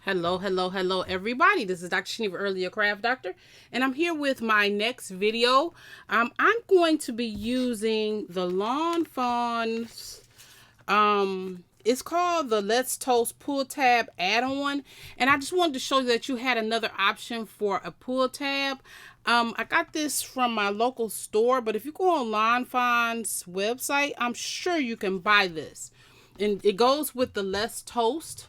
Hello, everybody. This is Dr. Shaniva, Earlier Craft Doctor, and I'm here with my next video. I'm going to be using the Lawn Fawn's, it's called the Let's Toast Pull Tab Add-on, and I just wanted to show you that you had another option for a pull tab. I got this from my local store, but if you go on Lawn Fawn's website, I'm sure you can buy this. And it goes with the Let's Toast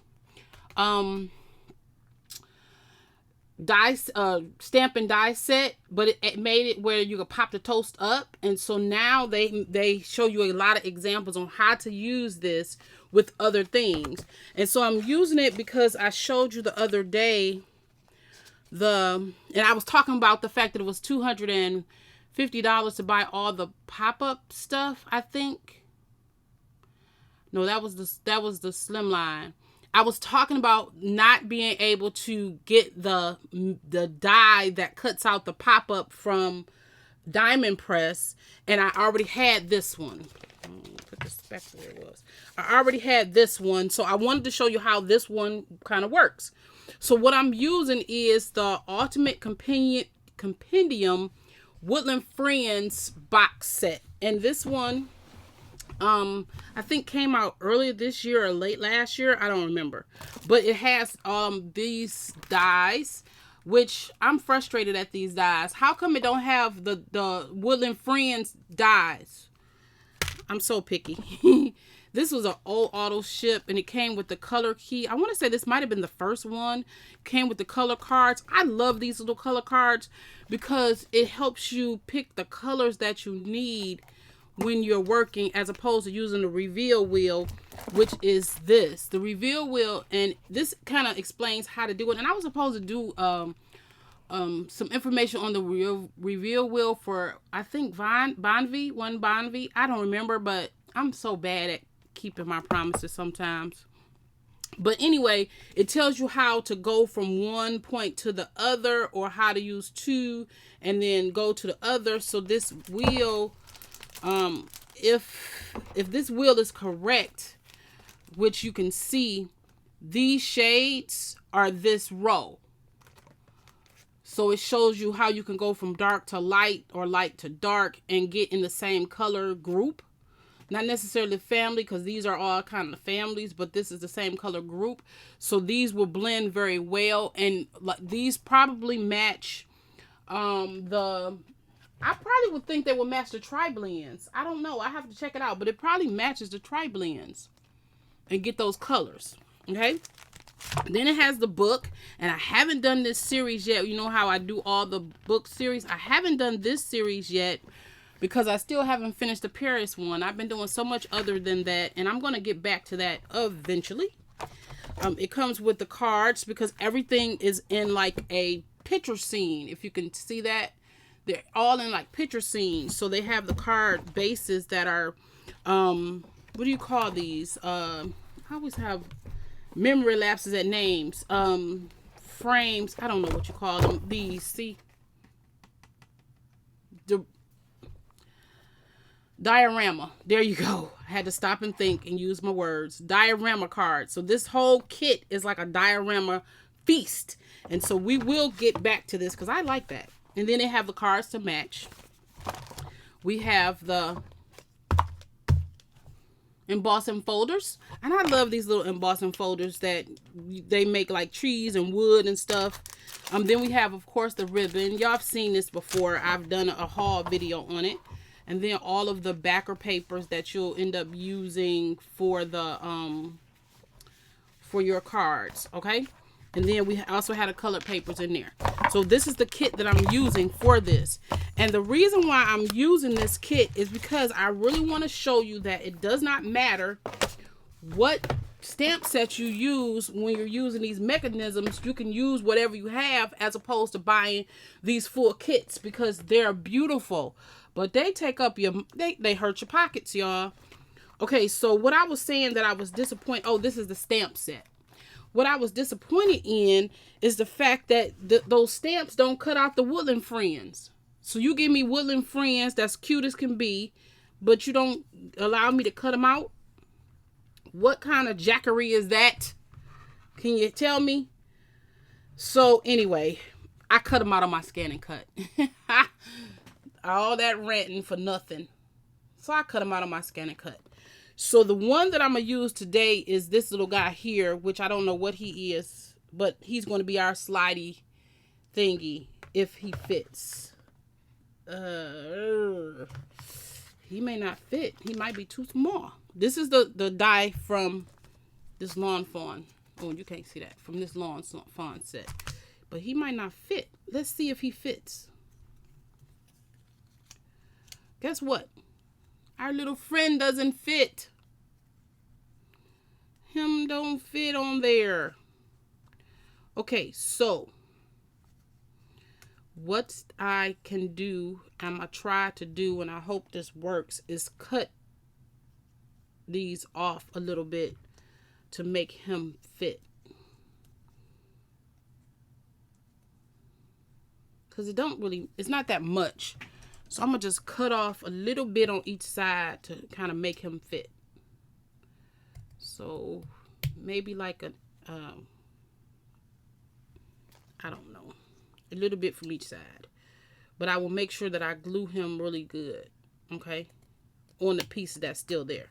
stamp and die set, but it made it where you could pop the toast up, and so now they show you a lot of examples on how to use this with other things. And so I'm using it because I showed you the other day and I was talking about the fact that it was $250 to buy all the pop-up stuff. I think no, that was the slimline. I was talking about not being able to get the die that cuts out the pop-up from Diamond Press, and I already had this one. Put this back where it was. I already had this one, so I wanted to show you how this one kind of works. So what I'm using is the Ultimate Compendium Woodland Friends box set, and this one I think came out earlier this year or late last year. I don't remember. But it has these dies, which I'm frustrated at these dies. How come it don't have the Woodland Friends dies? I'm so picky. This was an old auto ship, and it came with the color key. I want to say this might have been the first one. Came with the color cards. I love these little color cards because it helps you pick the colors that you need when you're working, as opposed to using the reveal wheel, which is this. The reveal wheel, and this kind of explains how to do it. And I was supposed to do some information on the reveal wheel for, I think, Bonvi. I don't remember, but I'm so bad at keeping my promises sometimes. But anyway, it tells you how to go from one point to the other, or how to use two and then go to the other. So this wheel, if this wheel is correct, which you can see, these shades are this row. So it shows you how you can go from dark to light or light to dark and get in the same color group. Not necessarily family, because these are all kind of families, but this is the same color group. So these will blend very well, and these probably match I probably would think they will match the tri-blends. I don't know. I have to check it out. But it probably matches the tri-blends and get those colors. Okay? Then it has the book. And I haven't done this series yet. You know how I do all the book series? I haven't done this series yet because I still haven't finished the Paris one. I've been doing so much other than that. And I'm going to get back to that eventually. It comes with the cards because everything is in like a picture scene. If you can see that. They're all in like picture scenes. So they have the card bases that are, what do you call these? I always have memory lapses at names. Frames. I don't know what you call them. These, see? The diorama. There you go. I had to stop and think and use my words. Diorama cards. So this whole kit is like a diorama feast. And so we will get back to this because I like that. And then they have the cards to match. We have the embossing folders. And I love these little embossing folders that they make like trees and wood and stuff. Then we have, of course, the ribbon. Y'all have seen this before. I've done a haul video on it. And then all of the backer papers that you'll end up using for the for your cards. Okay? And then we also had a colored papers in there. So this is the kit that I'm using for this. And the reason why I'm using this kit is because I really want to show you that it does not matter what stamp set you use when you're using these mechanisms. You can use whatever you have as opposed to buying these full kits because they're beautiful. But they take up they hurt your pockets, y'all. Okay, so what I was saying that I was disappointed. Oh, this is the stamp set. What I was disappointed in is the fact that those stamps don't cut out the Woodland Friends. So you give me Woodland Friends that's cute as can be, but you don't allow me to cut them out? What kind of jackery is that? Can you tell me? So anyway, I cut them out on my scan and cut. All that ranting for nothing. So I cut them out on my scan and cut. So the one that I'm going to use today is this little guy here, which I don't know what he is, but he's going to be our slidey thingy if he fits. He may not fit. He might be too small. This is the die from this lawn fawn. Oh, you can't see that. From this lawn fawn set. But he might not fit. Let's see if he fits. Guess what? Our little friend doesn't fit. Him don't fit on there. Okay, so what I can do, I'm going to try to do, and I hope this works, is cut these off a little bit to make him fit. Because it's not that much. So I'm going to just cut off a little bit on each side to kind of make him fit. So maybe like I don't know, a little bit from each side. But I will make sure that I glue him really good, okay, on the piece that's still there.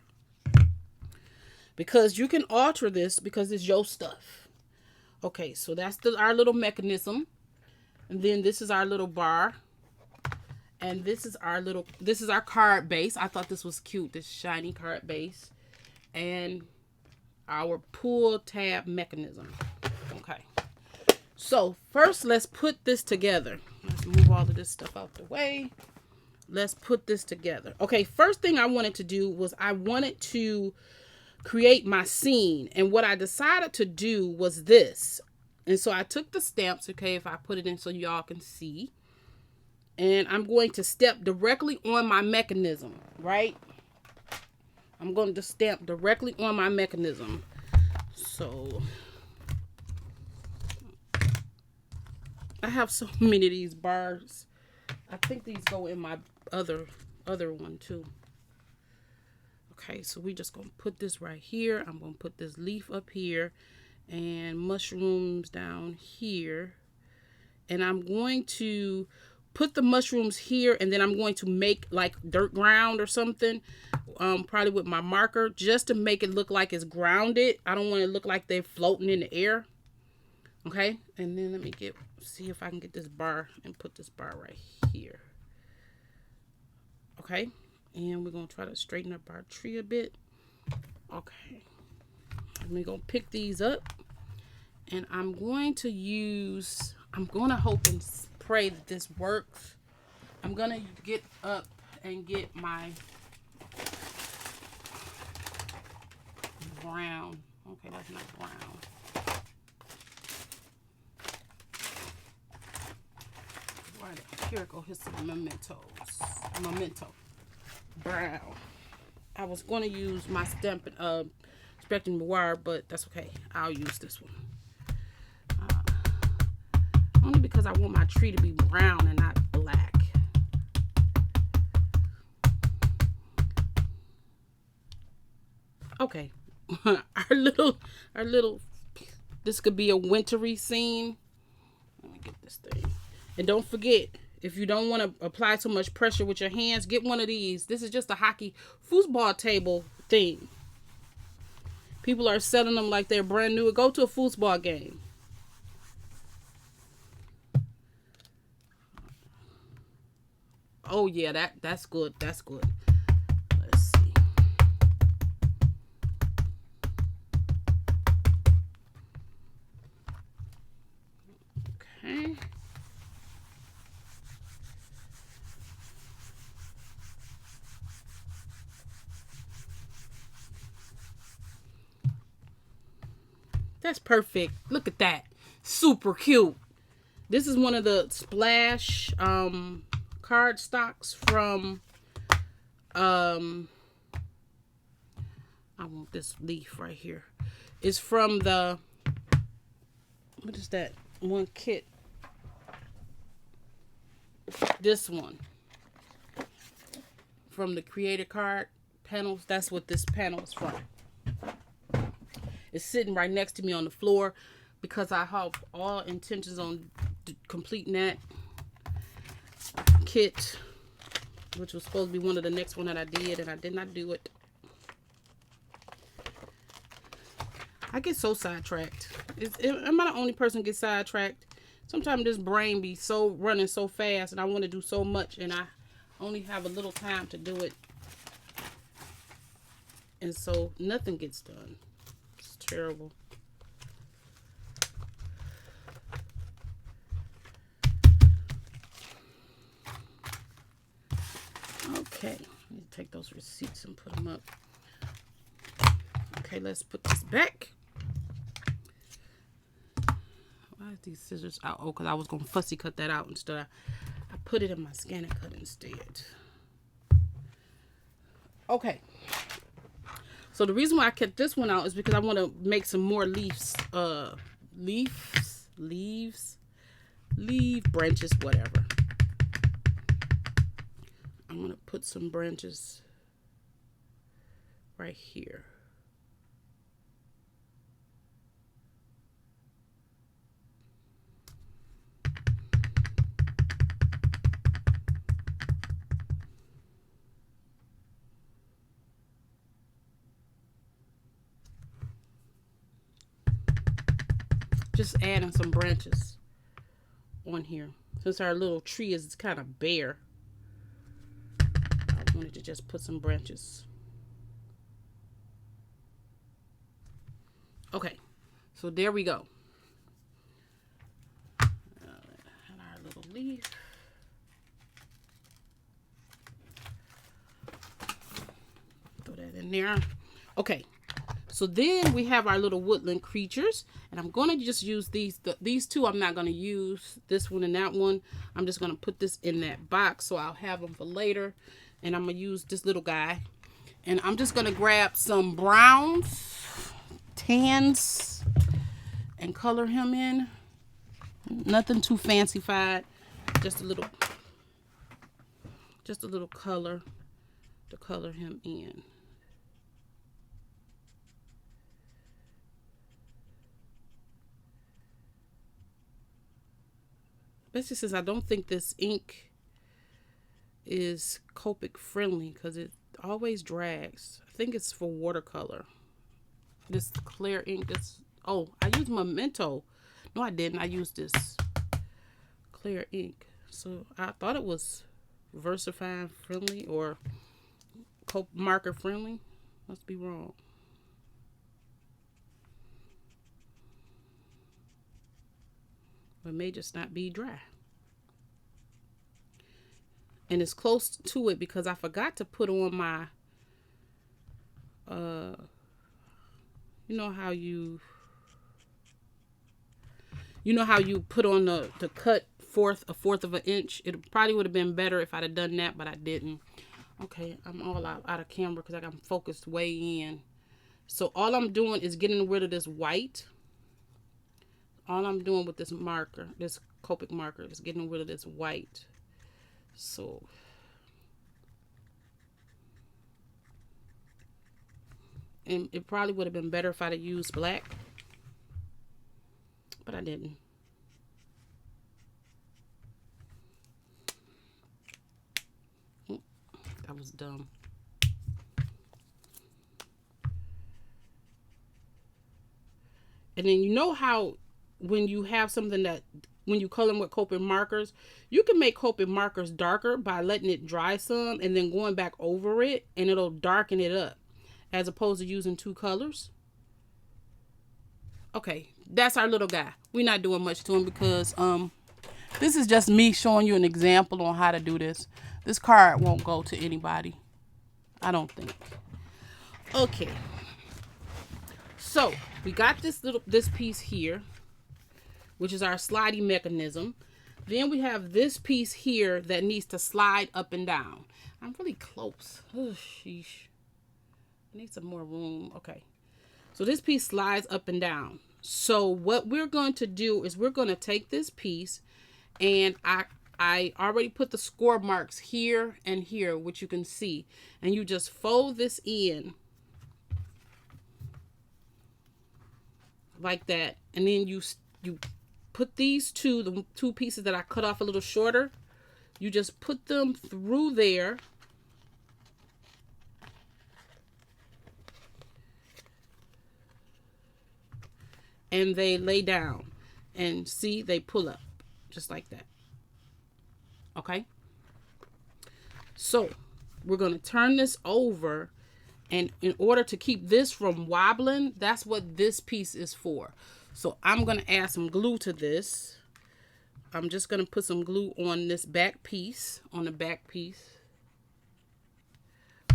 Because you can alter this because it's your stuff. Okay, so that's our little mechanism. And then this is our little bar. And this is our card base. I thought this was cute, this shiny card base. And our pull tab mechanism. Okay. So first let's put this together. Let's move all of this stuff out the way. Let's put this together. Okay, first thing I wanted to do was I wanted to create my scene. And what I decided to do was this. And so I took the stamps, okay, if I put it in so y'all can see. And I'm going to step directly on my mechanism, right? I'm going to stamp directly on my mechanism. So I have so many of these bars. I think these go in my other one too. Okay, so we're just going to put this right here. I'm going to put this leaf up here and mushrooms down here. And I'm going to put the mushrooms here, and then I'm going to make like dirt ground or something, probably with my marker, just to make it look like it's grounded. I don't want it to look like they're floating in the air. Okay, and then let me see if I can get this bar and put this bar right here. Okay, and we're going to try to straighten up our tree a bit. Okay, and we're going to pick these up, and I'm going to hope and pray that this works. I'm gonna get up and get my brown. Okay, that's not brown. Right here it go. Here's some memento brown. I was gonna use my Spectrum Noir, but that's okay. I'll use this one. Only because I want my tree to be brown and not black. Okay. our little, this could be a wintry scene. Let me get this thing. And don't forget, if you don't want to apply so much pressure with your hands, get one of these. This is just a hockey foosball table thing. People are selling them like they're brand new. Go to a foosball game. Oh yeah, that's good. That's good. Let's see. Okay. That's perfect. Look at that. Super cute. This is one of the splash card stocks from I want this leaf right here. It's from the, what is that one kit? This one from the creator card panels. That's what this panel is from. It's sitting right next to me on the floor because I have all intentions on completing that kit, which was supposed to be one of the next one that I did, and I did not do it. I get so sidetracked. Am I the only person who gets sidetracked? Sometimes this brain be so running so fast, and I want to do so much, and I only have a little time to do it. And so nothing gets done. It's terrible. Okay, let me take those receipts and put them up. Okay, let's put this back. Why is these scissors out? Oh, because I was going to fussy cut that out instead. I put it in my scanner cut instead. Okay. So the reason why I kept this one out is because I want to make some more leaves. Leaf branches, whatever. I'm going to put some branches right here. Just adding some branches on here. Since our little tree is kind of bare, I wanted to just put some branches. Okay, so there we go. And our little leaf. Throw that in there. Okay. So then we have our little woodland creatures, and I'm going to just use these two. I'm not going to use this one and that one. I'm just going to put this in that box, so I'll have them for later. And I'm going to use this little guy, and I'm just going to grab some browns, tans, and color him in. Nothing too fancy-fied, just a little color to color him in. Especially since I don't think this ink is Copic friendly because it always drags. I think it's for watercolor. This clear ink, oh, I used Memento. No, I didn't. I used this clear ink. So I thought it was VersaFine friendly or marker friendly. Must be wrong. It may just not be dry. And it's close to it because I forgot to put on my, you know how you put on the cut a fourth of an inch. It probably would have been better if I'd have done that, but I didn't. Okay, I'm all out of camera because I'm focused way in. So all I'm doing is getting rid of this white. All I'm doing with this marker, this Copic marker, is getting rid of this white. So and it probably would have been better if I'd have used black, but I didn't. That was dumb. And then you know how when you have something that, when you color them with Copic markers, you can make Copic markers darker by letting it dry some and then going back over it, and it'll darken it up as opposed to using two colors. Okay, that's our little guy. We're not doing much to him because this is just me showing you an example on how to do this. This card won't go to anybody, I don't think. Okay, so we got this piece here, which is our sliding mechanism. Then we have this piece here that needs to slide up and down. I'm really close. Oh, sheesh. I need some more room. Okay. So this piece slides up and down. So what we're going to do is we're going to take this piece, and I already put the score marks here and here, which you can see. And you just fold this in. like that. And then you put these the two pieces that I cut off a little shorter, you just put them through there. And they lay down. And see, they pull up. Just like that. Okay? So, we're going to turn this over. And in order to keep this from wobbling, that's what this piece is for. So, I'm going to add some glue to this. I'm just going to put some glue on this back piece. On the back piece.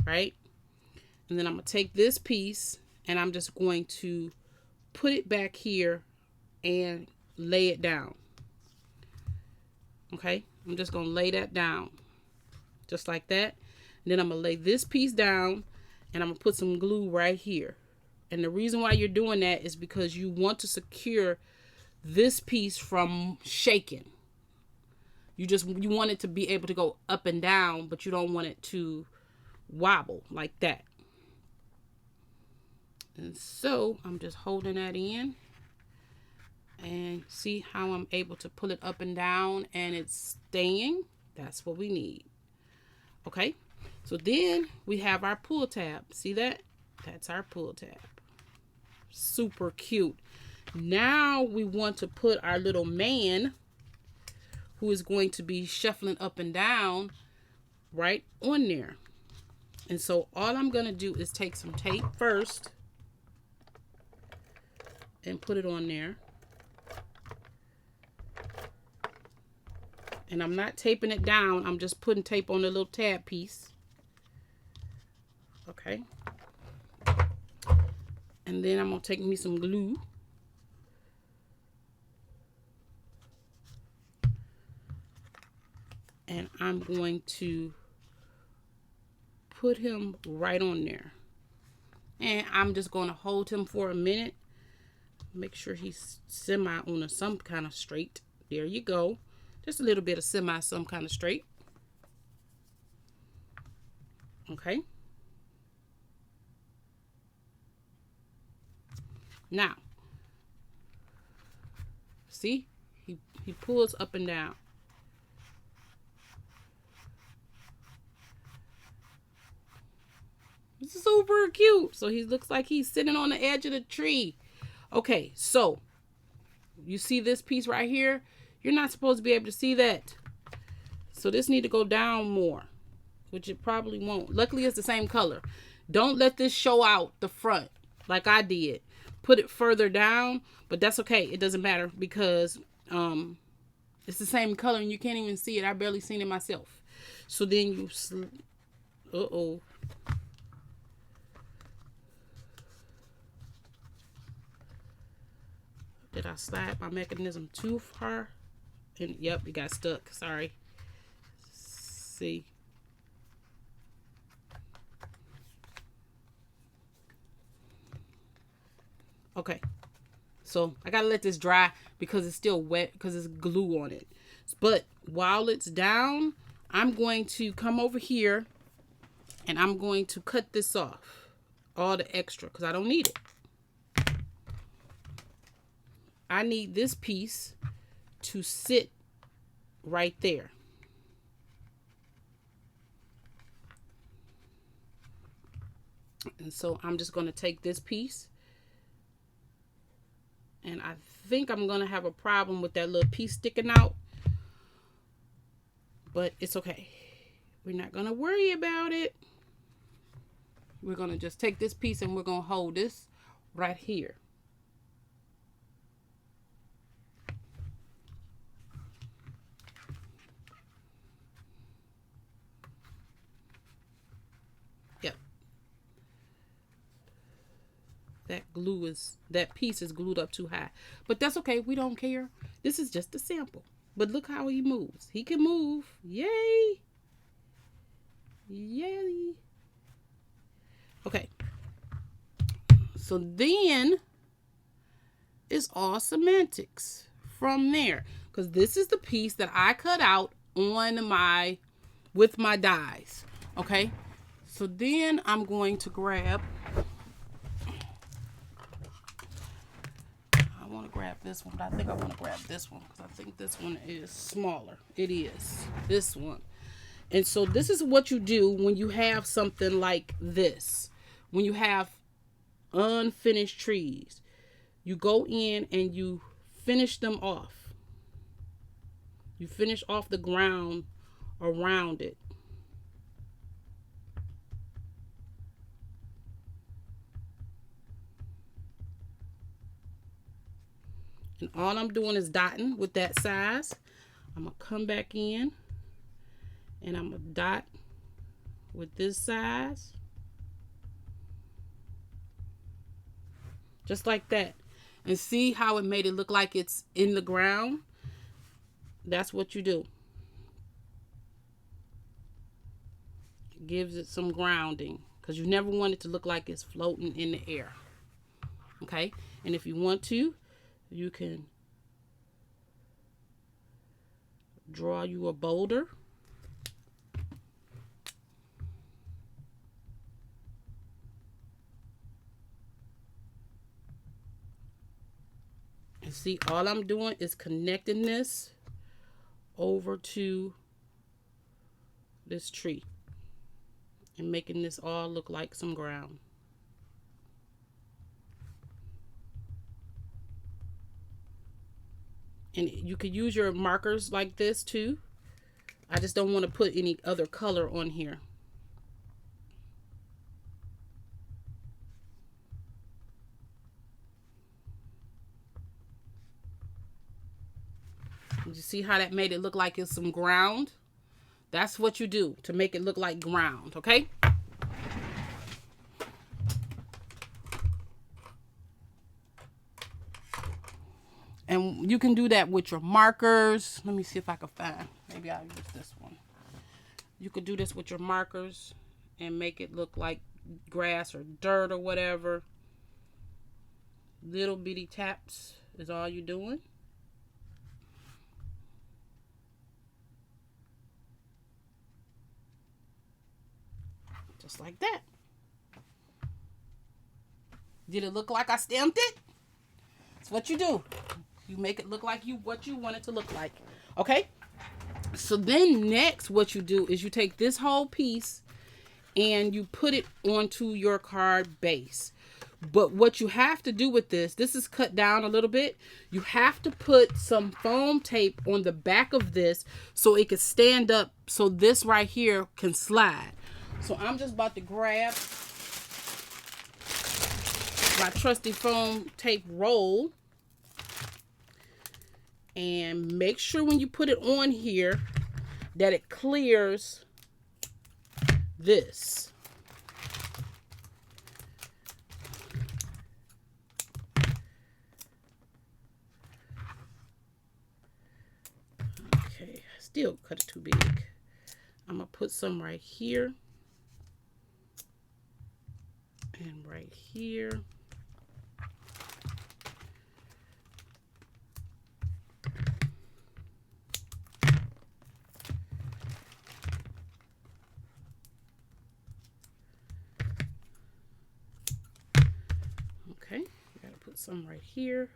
Right? And then I'm going to take this piece. And I'm just going to put it back here and lay it down. Okay, I'm just gonna lay that down just like that, and then I'm gonna lay this piece down and I'm gonna put some glue right here. And the reason why you're doing that is because you want to secure this piece from shaking. You want it to be able to go up and down, but you don't want it to wobble like that. And so I'm just holding that in, and see how I'm able to pull it up and down and it's staying. That's what we need. Okay, so then we have our pull tab. See that? That's our pull tab. Super cute. Now we want to put our little man, who is going to be shuffling up and down, right on there. And so all I'm going to do is take some tape first and put it on there. And I'm not taping it down. I'm just putting tape on the little tab piece. Okay. And then I'm going to take me some glue. And I'm going to put him right on there. And I'm just going to hold him for a minute. Make sure he's semi on some kind of straight. There you go. Just a little bit of semi some kind of straight. Okay. Now, see? He pulls up and down. This is super cute. So he looks like he's sitting on the edge of the tree. Okay, so you see this piece right here? You're not supposed to be able to see that. So this need to go down more, which it probably won't. Luckily, it's the same color. Don't let this show out the front like I did. Put it further down, but that's okay. It doesn't matter because it's the same color and you can't even see it. I barely seen it myself. So then you... Uh-oh. Did I slide my mechanism too far? And yep, it got stuck. Sorry. See. Okay. So I gotta let this dry because it's still wet because it's glue on it. But while it's down, I'm going to come over here and I'm going to cut this off. All the extra because I don't need it. I need this piece to sit right there. And so I'm just going to take this piece. And I think I'm going to have a problem with that little piece sticking out. But it's okay. We're not going to worry about it. We're going to just take this piece and we're going to hold this right here. That piece is glued up too high. But that's okay. We don't care. This is just a sample. But look how he moves. He can move. Yay. Yay. Okay. So then it's all semantics from there. Because this is the piece that I cut out on with my dies. Okay. So then I'm going to grab want to grab this one, but I think I want to grab this one because I think this one is smaller. It is. This one. And so this is what you do when you have something like this. When you have unfinished trees. You go in and you finish them off. You finish off the ground around it. And all I'm doing is dotting with that size. I'm going to come back in and I'm going to dot with this size. Just like that. And see how it made it look like it's in the ground? That's what you do. It gives it some grounding because you never want it to look like it's floating in the air. Okay? And if you want to, you can draw you a boulder. And see, all I'm doing is connecting this over to this tree and making this all look like some ground. And you could use your markers like this too. I just don't want to put any other color on here. You see how that made it look like it's some ground? That's what you do to make it look like ground, okay? And you can do that with your markers. Let me see if I can find. Maybe I'll use this one. You could do this with your markers and make it look like grass or dirt or whatever. Little bitty taps is all you're doing. Just like that. Did it look like I stamped it? That's what you do. You make it look like what you want it to look like. Okay? So then next what you do is you take this whole piece and you put it onto your card base. But what you have to do with this is cut down a little bit. You have to put some foam tape on the back of this so it can stand up so this right here can slide. So I'm just about to grab my trusty foam tape roll. And make sure when you put it on here that it clears this. Okay, still cut it too big. I'm going to put some right here. And right here. Okay, gotta put some right here.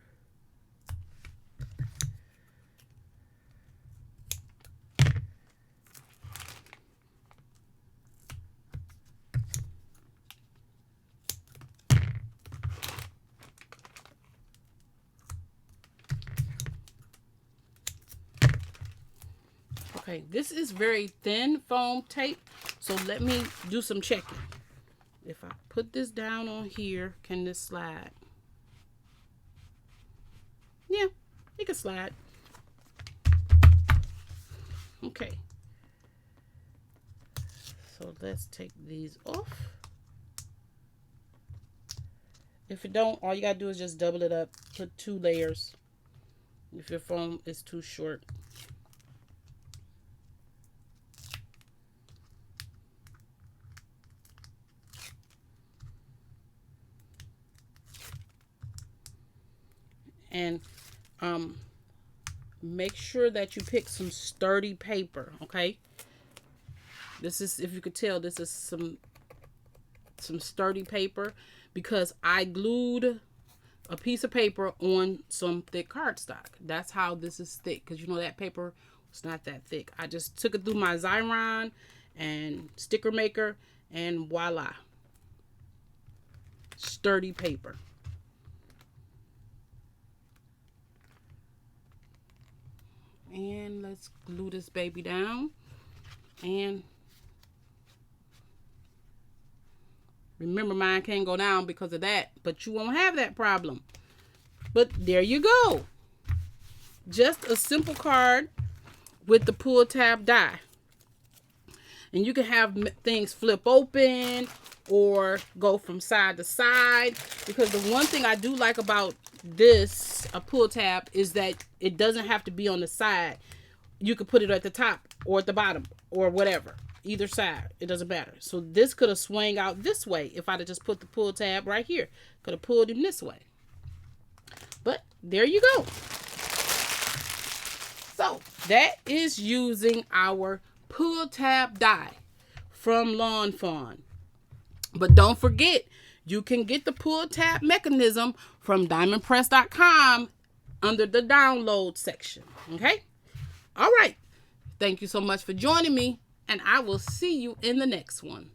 Okay, this is very thin foam tape, so let me do some checking. If I put this down on here, can this slide? Yeah, it can slide. Okay. So let's take these off. If it don't, all you gotta do is just double it up, put 2 layers if your foam is too short. And make sure that you pick some sturdy paper, okay? This is, if you could tell, this is some sturdy paper because I glued a piece of paper on some thick cardstock. That's how this is thick, because you know that paper was not that thick. I just took it through my Xyron and sticker maker, and voila, sturdy paper. And let's glue this baby down. And remember, mine can't go down because of that, but you won't have that problem. But there you go. Just a simple card with the pull tab die. And you can have things flip open or go from side to side, because the one thing I do like about this a pull tab is that it doesn't have to be on the side. You could put it at the top or at the bottom or whatever, either side, it doesn't matter. So this could have swung out this way if I'd have just put the pull tab right here. Could have pulled him this way. But there you go. So that is using our pull tab die from Lawn Fawn. But don't forget, you can get the pull tab mechanism from diamondpress.com under the download section. Okay? All right. Thank you so much for joining me, and I will see you in the next one.